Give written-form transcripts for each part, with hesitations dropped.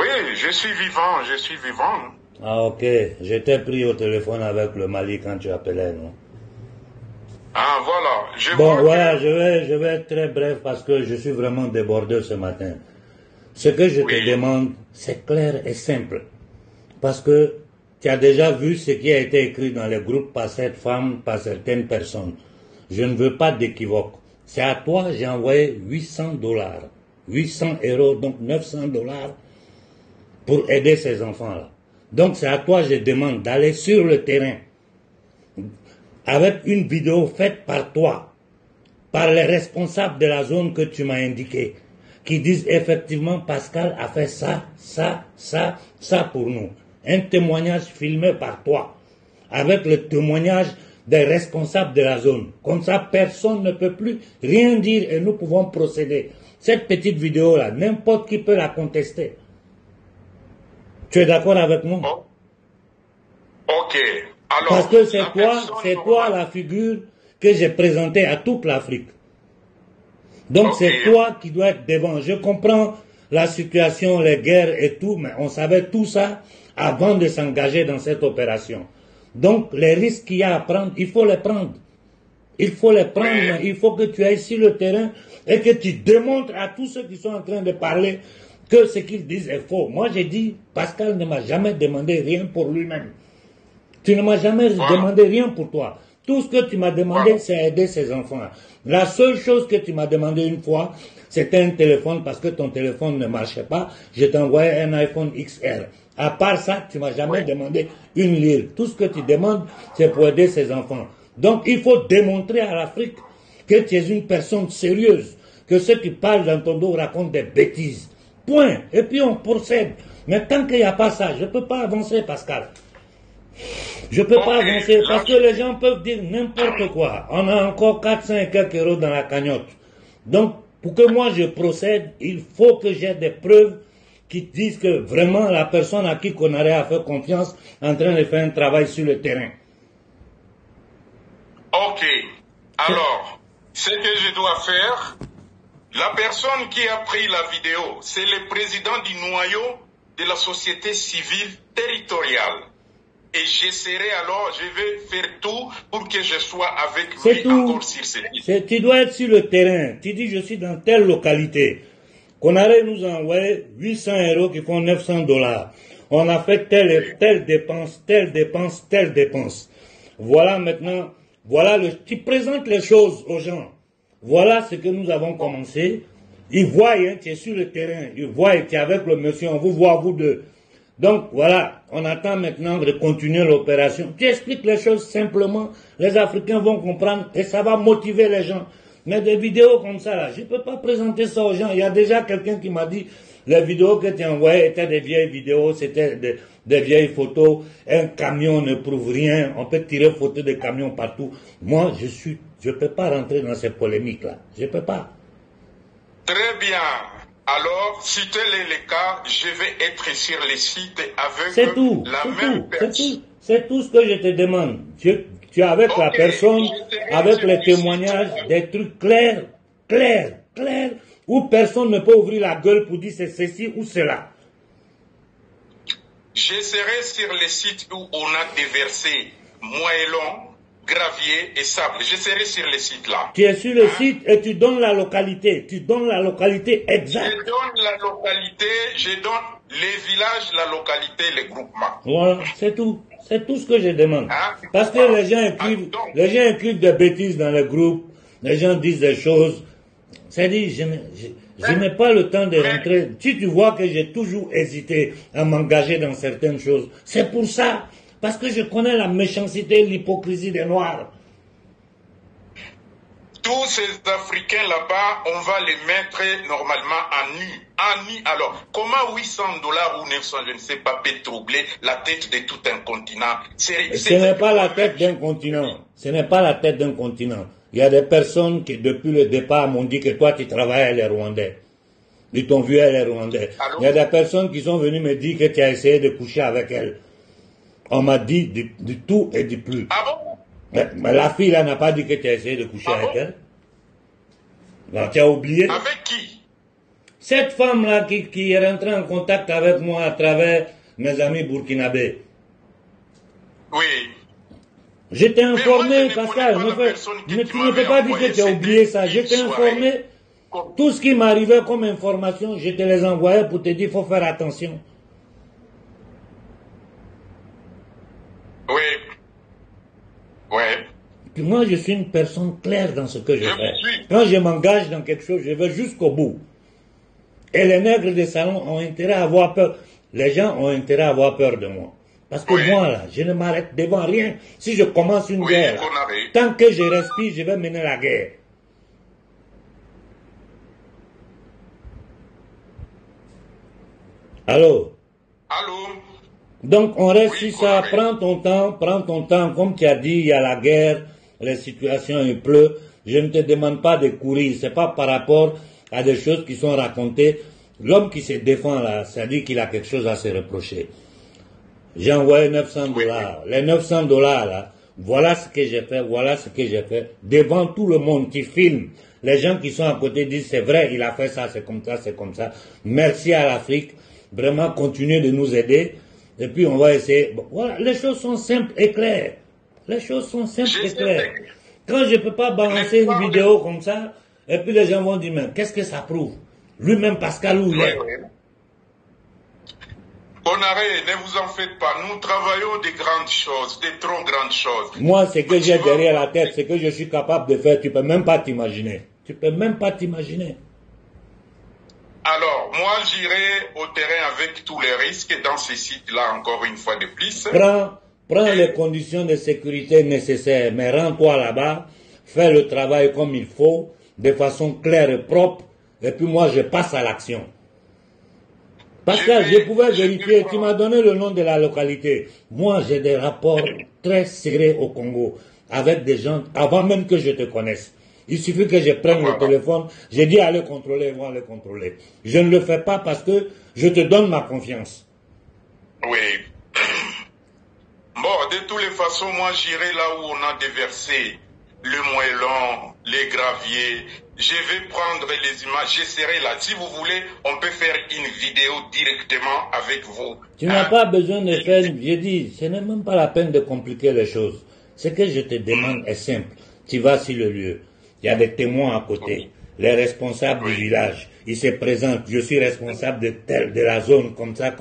Oui, je suis vivant, je suis vivant. Ah ok, j'étais pris au téléphone avec le Mali quand tu appelais, non? Ah voilà, je Bon, vois voilà, que... je vais être très bref parce que je suis vraiment débordé ce matin. Ce que je te Oui, demande, c'est clair et simple. Parce que tu as déjà vu ce qui a été écrit dans les groupes par cette femme, par certaines personnes. Je ne veux pas d'équivoque. C'est à toi, j'ai envoyé 800 dollars. 800 euros, donc 900 dollars pour aider ces enfants-là. Donc c'est à toi, je demande d'aller sur le terrain avec une vidéo faite par toi, par les responsables de la zone que tu m'as indiqué, qui disent effectivement Pascal a fait ça, ça, ça, ça pour nous. Un témoignage filmé par toi, avec le témoignage des responsables de la zone. Comme ça, personne ne peut plus rien dire et nous pouvons procéder. Cette petite vidéo-là, n'importe qui peut la contester. Tu es d'accord avec moi? oh, ok. Alors, Parce que la personne c'est toi normale- la figure que j'ai présentée à toute l'Afrique. Donc Ok. c'est toi qui dois être devant. Je comprends la situation, les guerres et tout, mais on savait tout ça avant de s'engager dans cette opération. Donc les risques qu'il y a à prendre, il faut les prendre. Il faut les prendre, Oui. mais il faut que tu ailles sur le terrain et que tu démontres à tous ceux qui sont en train de parler que ce qu'ils disent est faux. Moi j'ai dit, Pascal ne m'a jamais demandé rien pour lui-même. Tu ne m'as jamais demandé rien pour toi. Tout ce que tu m'as demandé, c'est aider ces enfants. La seule chose que tu m'as demandé une fois, c'était un téléphone parce que ton téléphone ne marchait pas. Je t'ai envoyé un iPhone XR. À part ça, tu m'as jamais demandé une lire. Tout ce que tu demandes, c'est pour aider ces enfants. Donc, il faut démontrer à l'Afrique que tu es une personne sérieuse, que ceux qui parlent dans ton dos racontent des bêtises. Point. Et puis on procède. Mais tant qu'il n'y a pas ça, je ne peux pas avancer, Pascal. Je ne peux pas avancer parce que les gens peuvent dire n'importe quoi. On a encore 400 et quelques euros dans la cagnotte. Donc, pour que moi je procède, il faut que j'ai des preuves qui disent que vraiment la personne à qui qu'on aurait à faire confiance est en train de faire un travail sur le terrain. Ok. Alors, ce que je dois faire, la personne qui a pris la vidéo, c'est le président du noyau de la société civile territoriale. Et j'essaierai alors, je vais faire tout pour que je sois avec lui encore sur cette liste. Tu dois être sur le terrain. Tu dis je suis dans telle localité. Qu'on arrête nous envoyer 800 euros qui font 900 dollars. On a fait telle dépense, telle dépense, telle dépense. Voilà maintenant, tu présentes les choses aux gens. Voilà ce que nous avons commencé. Ils voient, hein, tu es sur le terrain. Ils voient, tu es avec le monsieur, on vous voit vous deux. Donc voilà, on attend maintenant de continuer l'opération. Tu expliques les choses simplement, les Africains vont comprendre et ça va motiver les gens. Mais des vidéos comme ça, là, je ne peux pas présenter ça aux gens. Il y a déjà quelqu'un qui m'a dit, les vidéos que tu envoyais étaient des vieilles vidéos, c'était des vieilles photos. Un camion ne prouve rien, on peut tirer photos de camions partout. Moi, je ne peux pas rentrer dans ces polémiques-là. Je ne peux pas. Très bien. Alors, si tel est le cas, je vais être sur les sites avec la même personne. C'est tout ce que je te demande. Tu es avec la personne, avec les témoignages, des trucs clairs, où personne ne peut ouvrir la gueule pour dire c'est ceci ou cela. Je serai sur les sites où on a déversé moellons, gravier et sable. Je serai sur les sites là. Tu es sur le site et tu donnes la localité. Tu donnes la localité exacte. Je donne la localité, je donne les villages, la localité, les groupements. Voilà, c'est tout. C'est tout ce que je demande. Hein? Parce que les gens écrivent des bêtises dans les groupes. Les gens disent des choses. C'est-à-dire, je n'ai pas le temps de rentrer. Si tu vois que j'ai toujours hésité à m'engager dans certaines choses, c'est pour ça. Parce que je connais la méchanceté, l'hypocrisie des Noirs. Tous ces Africains là-bas, on va les mettre normalement à nu. À nu. Alors, comment 800 dollars ou 900, je ne sais pas, peut troubler la tête de tout un continent? Ce n'est pas la tête d'un continent. Ce n'est pas la tête d'un continent. Il y a des personnes qui, depuis le départ, m'ont dit que toi, tu travailles avec les Rwandais. Ils t'ont vu avec les Rwandais. Allô? Il y a des personnes qui sont venues me dire que tu as essayé de coucher avec elles. On m'a dit du tout et du plus. Ah bon? Mais la fille là n'a pas dit que tu as essayé de coucher avec elle. Alors, tu as oublié. Avec qui? Cette femme-là qui est rentrée en contact avec moi à travers mes amis burkinabés. Oui. Je t'ai informé, Pascal, tu ne peux pas dire que tu as oublié ça. Je t'ai informé. Tout ce qui m'arrivait comme information, je te les envoyais pour te dire qu'il faut faire attention. Oui. Oui. Puis moi, je suis une personne claire dans ce que je fais. Quand je m'engage dans quelque chose, je vais jusqu'au bout. Et les nègres des salons ont intérêt à avoir peur. Les gens ont intérêt à avoir peur de moi. Parce que moi, là, je ne m'arrête devant rien. Si je commence une guerre, tant que je respire, je vais mener la guerre. Allô? Allô? Donc, on reste sur ça. Prends ton temps. Comme tu as dit, il y a la guerre, les situations, il pleut. Je ne te demande pas de courir. C'est pas par rapport à des choses qui sont racontées. L'homme qui se défend là, ça dit qu'il a quelque chose à se reprocher. J'ai envoyé 900 $. Les 900 $ là, voilà ce que j'ai fait, devant tout le monde qui filme. Les gens qui sont à côté disent c'est vrai, il a fait ça, c'est comme ça. Merci à l'Afrique. Vraiment, continuez de nous aider. Et puis on va essayer. Bon, voilà, les choses sont simples et claires. Quand je ne peux pas balancer une vidéo comme ça, et puis les gens vont dire, mais qu'est-ce que ça prouve? Lui-même, Pascal, où il est? Konaré, ne vous en faites pas. Nous travaillons des grandes choses, des trop grandes choses. Moi, ce que j'ai derrière la tête, ce que je suis capable de faire, tu ne peux même pas t'imaginer. Alors, moi, j'irai au terrain avec tous les risques dans ces sites-là, encore une fois de plus. Prends les conditions de sécurité nécessaires, mais rends-toi là-bas, fais le travail comme il faut, de façon claire et propre, et puis moi, je passe à l'action. Pascal, je pouvais vérifier, tu m'as donné le nom de la localité. Moi, j'ai des rapports très serrés au Congo, avec des gens, avant même que je te connaisse. Il suffit que je prenne le téléphone, j'ai dit allez contrôler, ils vont aller contrôler. Je ne le fais pas parce que je te donne ma confiance. Oui. Bon, de toutes les façons, moi j'irai là où on a déversé le moellon, les graviers. Je vais prendre les images, je serai là. Si vous voulez, on peut faire une vidéo directement avec vous. Tu n'as pas besoin de faire, j'ai dit, ce n'est même pas la peine de compliquer les choses. Ce que je te demande est simple. Tu vas sur le lieu, il y a des témoins à côté, les responsables du village, ils se présentent, je suis responsable de la zone, comme ça.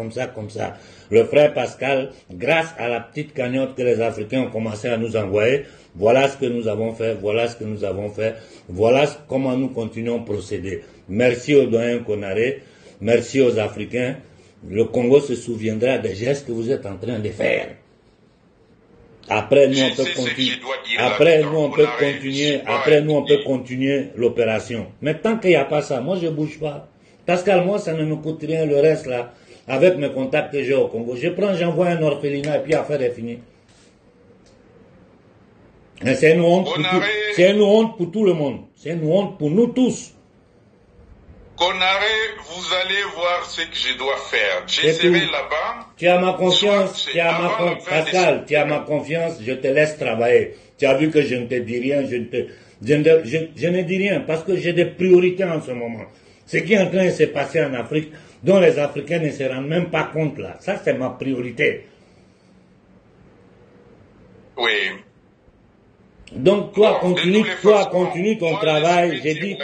Le frère Pascal, grâce à la petite cagnotte que les Africains ont commencé à nous envoyer, voilà ce que nous avons fait, voilà comment nous continuons à procéder. Merci au doyen Konaré, merci aux Africains. Le Congo se souviendra des gestes que vous êtes en train de faire. Après, nous, on peut continuer l'opération. Mais tant qu'il n'y a pas ça, moi, je ne bouge pas. Pascal, moi, ça ne me coûte rien, le reste, là, avec mes contacts que j'ai au Congo. J'envoie un orphelinat et puis l'affaire est finie. C'est une honte pour tout le monde. C'est une honte pour nous tous. Konaré, vous allez voir ce que je dois faire. Je serai là-bas. Tu as ma confiance, Pascal, tu as ma confiance, je te laisse travailler. Tu as vu que je ne te dis rien, je ne dis rien parce que j'ai des priorités en ce moment. Ce qui est en train de se passer en Afrique, dont les Africains ne se rendent même pas compte là. Ça, c'est ma priorité. Oui. Donc, toi, continue ton travail. J'ai dit,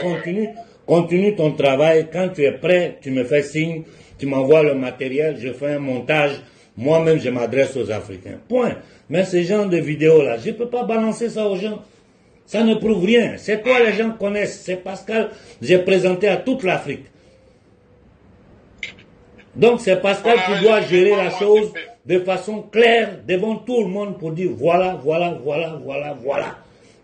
continue ton travail. Quand tu es prêt, tu me fais signe, tu m'envoies le matériel, je fais un montage. Moi-même, je m'adresse aux Africains. Point. Mais ce genre de vidéos-là, je ne peux pas balancer ça aux gens. Ça ne prouve rien. C'est toi, les gens connaissent. C'est Pascal, j'ai présenté à toute l'Afrique. Donc, c'est Pascal qui doit gérer la chose de façon claire devant tout le monde pour dire voilà.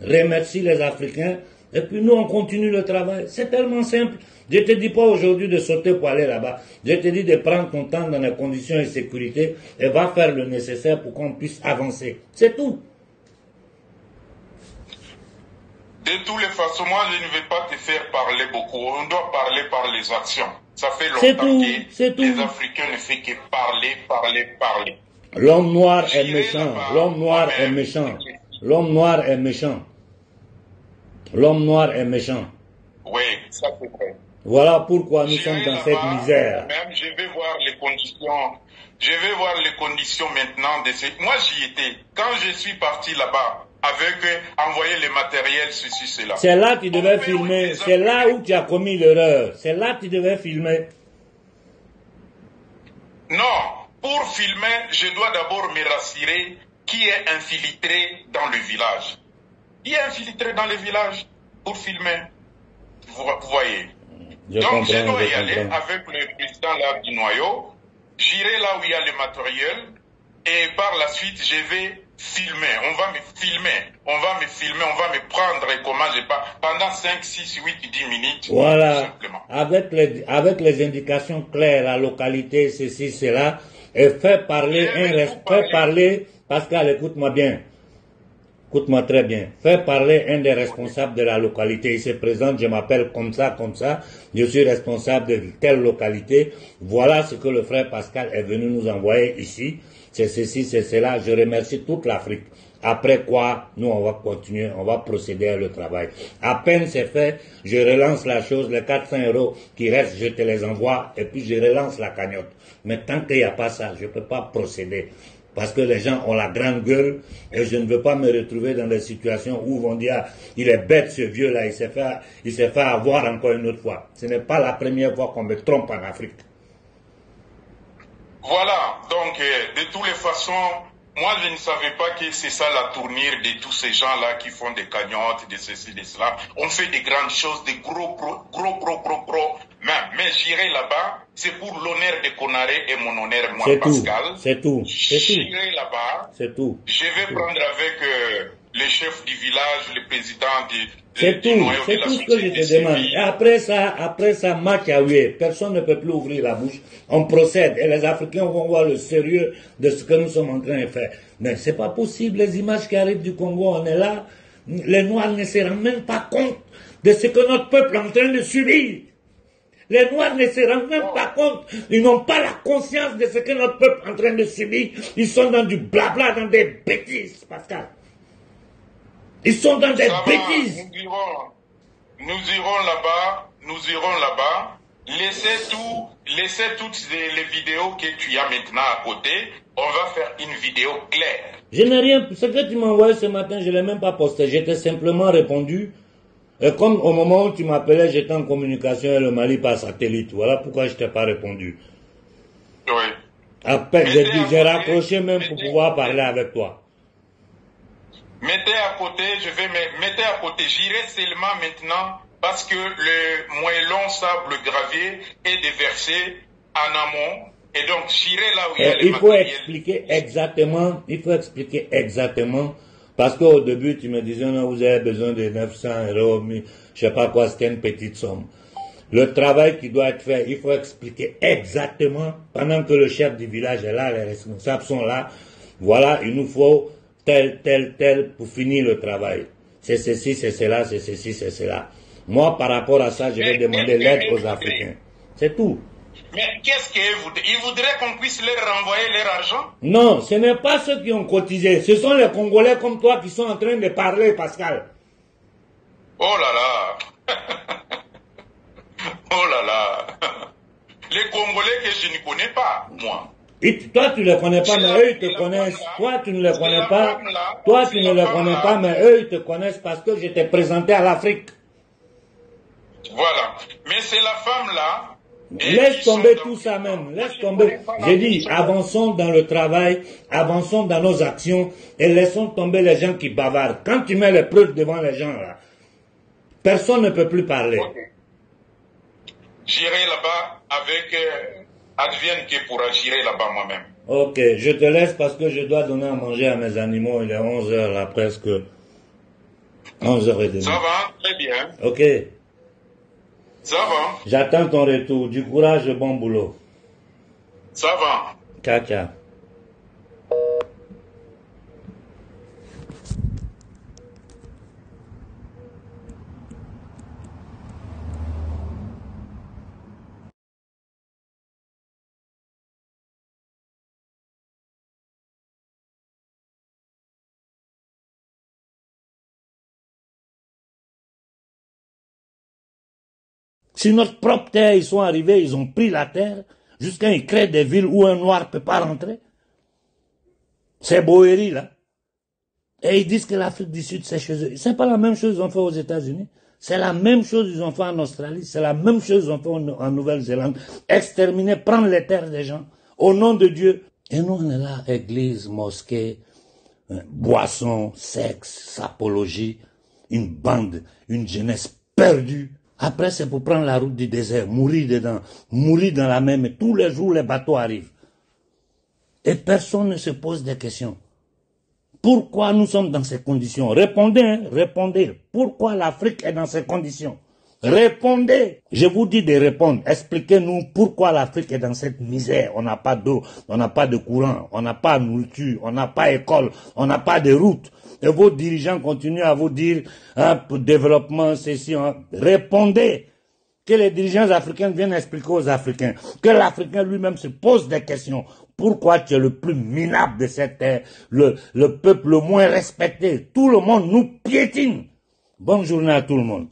Remercie les Africains. Et puis nous, on continue le travail. C'est tellement simple. Je ne te dis pas aujourd'hui de sauter pour aller là-bas. Je te dis de prendre ton temps dans les conditions de sécurité et va faire le nécessaire pour qu'on puisse avancer. C'est tout. De toutes les façons, moi, je ne vais pas te faire parler beaucoup. On doit parler par les actions. Ça fait longtemps que les Africains ne font que parler. L'homme noir est méchant. L'homme noir est méchant. L'homme noir est méchant. L'homme noir est méchant. Oui, ça c'est vrai. Voilà pourquoi nous sommes J'irai dans cette là-bas, misère. même je vais voir les conditions. Je vais voir les conditions maintenant de ces. Moi, j'y étais. Quand je suis parti là-bas, avec envoyer les matériels, ceci, cela. C'est là que tu Au devais moment où filmer. les C'est là Africains- où tu as commis l'erreur. C'est là que tu devais filmer. Non, pour filmer, je dois d'abord me rassurer qui est infiltré dans le village. Qui est infiltré dans le village pour filmer. Vous voyez. Je Donc, comprends, je dois y je aller comprends. avec le président là, du noyau. J'irai là où il y a le matériel. Et par la suite, je vais filmer. On va me filmer. On va me filmer. On va me prendre comment je parle. Pendant 5, 6, 8, 10 minutes. Voilà, Tout simplement. avec les indications claires, la localité, ceci, cela, et fais parler Je vais vous parler. fais parler, Pascal, écoute-moi bien, écoute-moi très bien, fais parler un des responsables de la localité. Il se présente, je m'appelle comme ça, je suis responsable de telle localité. Voilà ce que le frère Pascal est venu nous envoyer ici. C'est ceci, c'est cela. Je remercie toute l'Afrique. Après quoi, nous, on va continuer, on va procéder à le travail. À peine c'est fait, je relance la chose, les 400 € qui restent, je te les envoie, et puis je relance la cagnotte. Mais tant qu'il n'y a pas ça, je ne peux pas procéder. Parce que les gens ont la grande gueule, et je ne veux pas me retrouver dans des situations où vont dire, il est bête ce vieux-là, il s'est fait avoir encore une autre fois. Ce n'est pas la première fois qu'on me trompe en Afrique. Voilà, donc de toutes les façons, moi je ne savais pas que c'est ça la tournure de tous ces gens-là qui font des cagnottes, de ceci, de cela. On fait des grandes choses, des gros, même. Mais j'irai là-bas, c'est pour l'honneur de Konaré et mon honneur, moi, Pascal. C'est tout. J'irai là-bas. C'est tout. Je vais prendre avec le chef du village, le président c'est tout, c'est tout ce que je te demande. Et après ça, Machiavé, personne ne peut plus ouvrir la bouche. On procède et les Africains vont voir le sérieux de ce que nous sommes en train de faire. Mais c'est pas possible, les images qui arrivent du Congo, on est là, les Noirs ne se rendent même pas compte de ce que notre peuple est en train de subir. Les Noirs ne se rendent même pas compte, ils n'ont pas la conscience de ce que notre peuple est en train de subir. Ils sont dans du blabla, dans des bêtises, Pascal. Ils sont dans des bêtises. Nous irons là-bas. Laissez toutes les vidéos que tu as maintenant à côté. On va faire une vidéo claire. Je n'ai rien, ce que tu m'as envoyé ce matin, je ne l'ai même pas posté. Je t'ai simplement répondu. Et comme au moment où tu m'appelais, j'étais en communication avec le Mali par satellite. Voilà pourquoi je ne t'ai pas répondu. Oui. Après, j'ai raccroché même pour pouvoir parler avec toi. Mettez à côté, mettez à côté. J'irai seulement maintenant parce que le moellon sable gravier est déversé en amont. Et donc, j'irai là où il y a les il faut expliquer exactement, parce qu'au début, tu me disais, non, vous avez besoin de 900 €, mais je ne sais pas quoi, c'était une petite somme. Le travail qui doit être fait, il faut expliquer exactement, pendant que le chef du village est là, les responsables sont là, voilà, il nous faut tel, pour finir le travail. C'est ceci, c'est cela, c'est ceci, c'est cela. Moi, par rapport à ça, je vais demander l'aide aux Africains. C'est tout. Mais qu'est-ce qu'ils voudraient qu'on puisse leur renvoyer leur argent? Non, ce n'est pas ceux qui ont cotisé. Ce sont les Congolais comme toi qui sont en train de parler, Pascal. Oh là là. Oh là là. Les Congolais que je ne connais pas, moi. Et toi, tu ne les connais pas, mais eux, ils te connaissent. Toi, tu ne les connais pas. Toi, tu ne les connais pas, mais eux, ils te connaissent parce que je t'ai présenté à l'Afrique. Voilà. Mais c'est la femme-là. Laisse tomber tout ça même. Laisse tomber. J'ai dit, avançons dans le travail, avançons dans nos actions et laissons tomber les gens qui bavardent. Quand tu mets les preuves devant les gens, là, personne ne peut plus parler. Okay. J'irai là-bas avec advienne qui pourra, j'irai là-bas moi-même. Ok, je te laisse parce que je dois donner à manger à mes animaux. Il est 11 h là, presque 11h30. Ça va, très bien. Ok. Ça va. J'attends ton retour. Du courage et bon boulot. Ça va. Ciao, ciao. Si notre propre terre, ils sont arrivés, ils ont pris la terre, jusqu'à ils créent des villes où un noir ne peut pas rentrer. C'est Boéry, là. Et ils disent que l'Afrique du Sud, c'est chez eux. C'est pas la même chose qu'ils ont fait aux États-Unis. C'est la même chose qu'ils ont fait en Australie. C'est la même chose qu'ils ont fait en Nouvelle-Zélande. Exterminer, prendre les terres des gens. Au nom de Dieu. Et nous, on est là, église, mosquée, boisson, sexe, sapologie, une bande, une jeunesse perdue. Après, c'est pour prendre la route du désert, mourir dedans, mourir dans la mer, mais tous les jours, les bateaux arrivent. Et personne ne se pose des questions. Pourquoi nous sommes dans ces conditions? Répondez, hein, répondez. Pourquoi l'Afrique est dans ces conditions? Répondez. Je vous dis de répondre. Expliquez-nous pourquoi l'Afrique est dans cette misère. On n'a pas d'eau, on n'a pas de courant, on n'a pas de nourriture, on n'a pas d'école, on n'a pas de route. Et vos dirigeants continuent à vous dire, pour développement, ceci, hein. Répondez. Que les dirigeants africains viennent expliquer aux Africains. Que l'Africain lui-même se pose des questions. Pourquoi tu es le plus minable de cette terre, le peuple le moins respecté? Tout le monde nous piétine. Bonne journée à tout le monde.